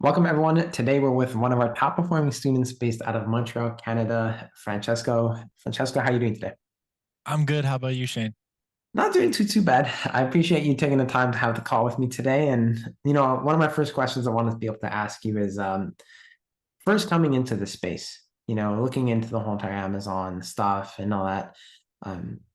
Welcome, everyone. Today, we're with one of our top performing students based out of Montreal, Canada, Francesco. Francesco, how are you doing today? I'm good. How about you, Shane? Not doing too bad. I appreciate you taking the time to have the call with me today. And, one of my first questions I wanted to be able to ask you is first coming into the space, looking into the whole entire Amazon stuff and all that.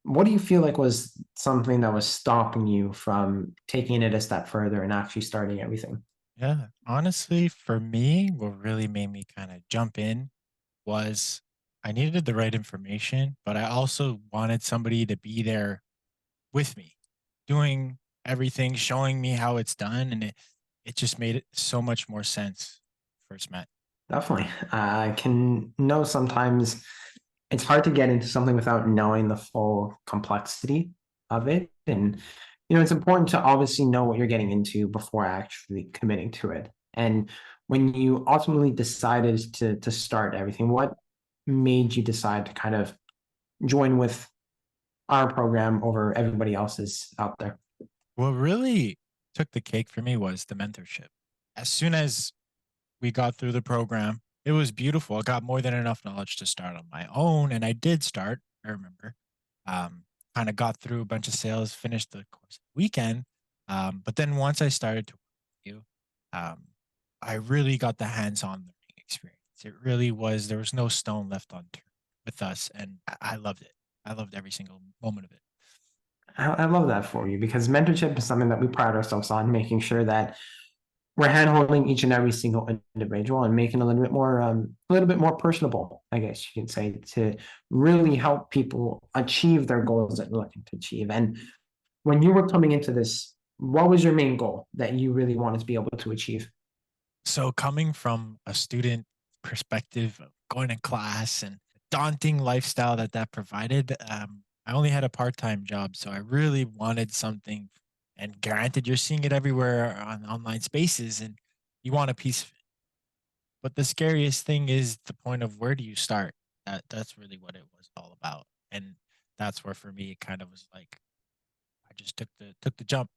What do you feel like was something that was stopping you from taking it a step further and actually starting everything? Yeah, honestly, for me, what really made me kind of jump in was I needed the right information, but I also wanted somebody to be there with me, doing everything, showing me how it's done, and it just made it so much more sense first met. Definitely. I can know sometimes it's hard to get into something without knowing the full complexity of it. And, it's important to obviously know what you're getting into before actually committing to it. And when you ultimately decided to start everything, what made you decide to kind of join with our program over everybody else's out there? What really took the cake for me was the mentorship. As soon as we got through the program, it was beautiful. I got more than enough knowledge to start on my own, and I did start. I remember, kind of got through a bunch of sales, finished the course weekend. But then once I started to work with you, um, I really got the hands-on learning experience. It really was. There was no stone left unturned with us, and I loved it. I loved every single moment of it. I love that for you because mentorship is something that we pride ourselves on, making sure that we're handholding each and every single individual and making it a little bit more personable, I guess you could say, to really help people achieve their goals that you're looking to achieve. And when you were coming into this, what was your main goal that you really wanted to be able to achieve? So coming from a student perspective of going to class and daunting lifestyle that provided, I only had a part-time job, so I really wanted something. And granted, you're seeing it everywhere on online spaces, and you want a piece of it. But the scariest thing is the point of where do you start? That's really what it was all about, and that's where for me it kind of was like I just took the jump.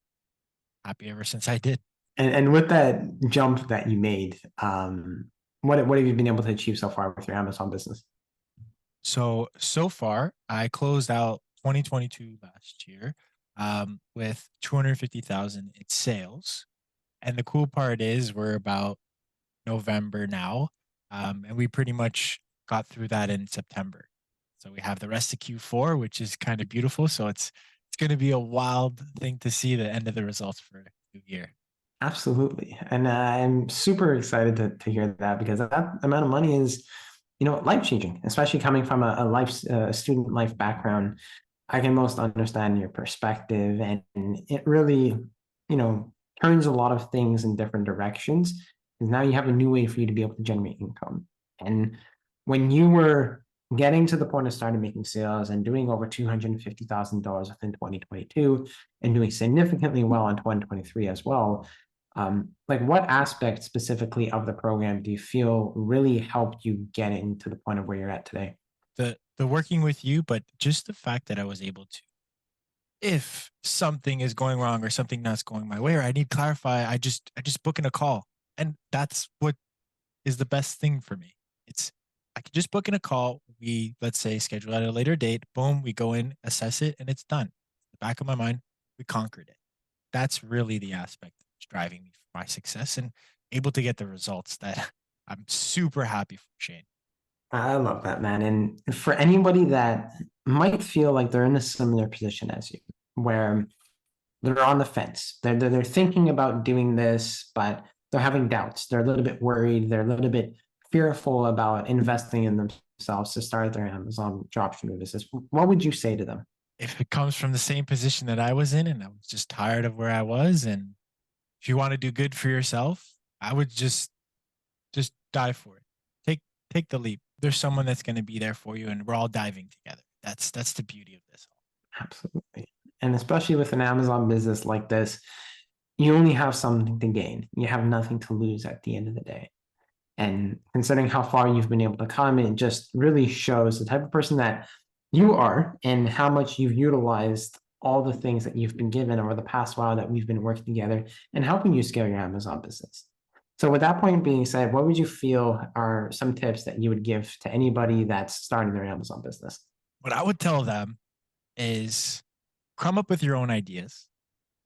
Happy ever since I did. And with that jump that you made, what have you been able to achieve so far with your Amazon business? So far, I closed out 2022 last year with 250,000 in sales. And the cool part is we're about November now, and we pretty much got through that in September. So we have the rest of Q4, which is kind of beautiful. So it's going to be a wild thing to see the end of the results for the new year. Absolutely. And I'm super excited to hear that because that amount of money is, life changing, especially coming from a student life background. I can most understand your perspective, and it really, you know, turns a lot of things in different directions. Because now you have a new way for you to be able to generate income. And when you were getting to the point of starting making sales and doing over $250,000 within 2022 and doing significantly well in 2023 as well, like what aspect specifically of the program do you feel really helped you get into the point of where you're at today? The working with you, but just the fact that I was able to, if something is going wrong or something not going my way or I need clarify, I just book in a call. And that's what is the best thing for me. It's I can just book in a call. We let's say schedule at a later date. Boom, we go in, assess it, and it's done. The back of my mind, we conquered it. That's really the aspect that's driving me for my success and able to get the results that I'm super happy for, Shane. I love that, man. And for anybody that might feel like they're in a similar position as you, where they're on the fence, they're thinking about doing this, but they're having doubts. They're a little bit worried. They're a little bit fearful about investing in themselves to start their Amazon dropshipping business. What would you say to them? If it comes from the same position that I was in and I was just tired of where I was, and if you want to do good for yourself, I would just dive for it. Take take the leap. There's someone that's going to be there for you, and we're all diving together. That's the beauty of this. Absolutely. And especially with an Amazon business like this, you only have something to gain. You have nothing to lose at the end of the day. And considering how far you've been able to come, it just really shows the type of person that you are and how much you've utilized all the things that you've been given over the past while that we've been working together and helping you scale your Amazon business. So with that point being said, what would you feel are some tips that you would give to anybody that's starting their Amazon business? What I would tell them is come up with your own ideas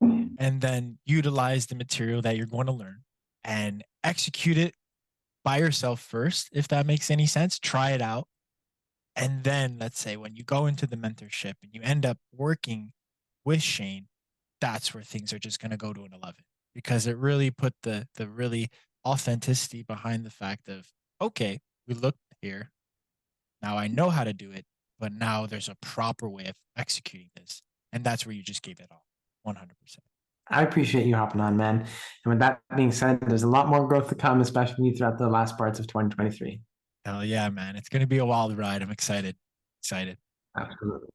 and then utilize the material that you're going to learn and execute it by yourself first, if that makes any sense. Try it out. And then let's say when you go into the mentorship and you end up working with Shayne, that's where things are just going to go to an 11 because it really put the really authenticity behind the fact of, okay, we looked here. Now I know how to do it, but now there's a proper way of executing this. And that's where you just gave it all 100%. I appreciate you hopping on, man. And with that being said, there's a lot more growth to come, especially throughout the last parts of 2023. Hell yeah, man. It's going to be a wild ride. I'm excited. Excited. Absolutely.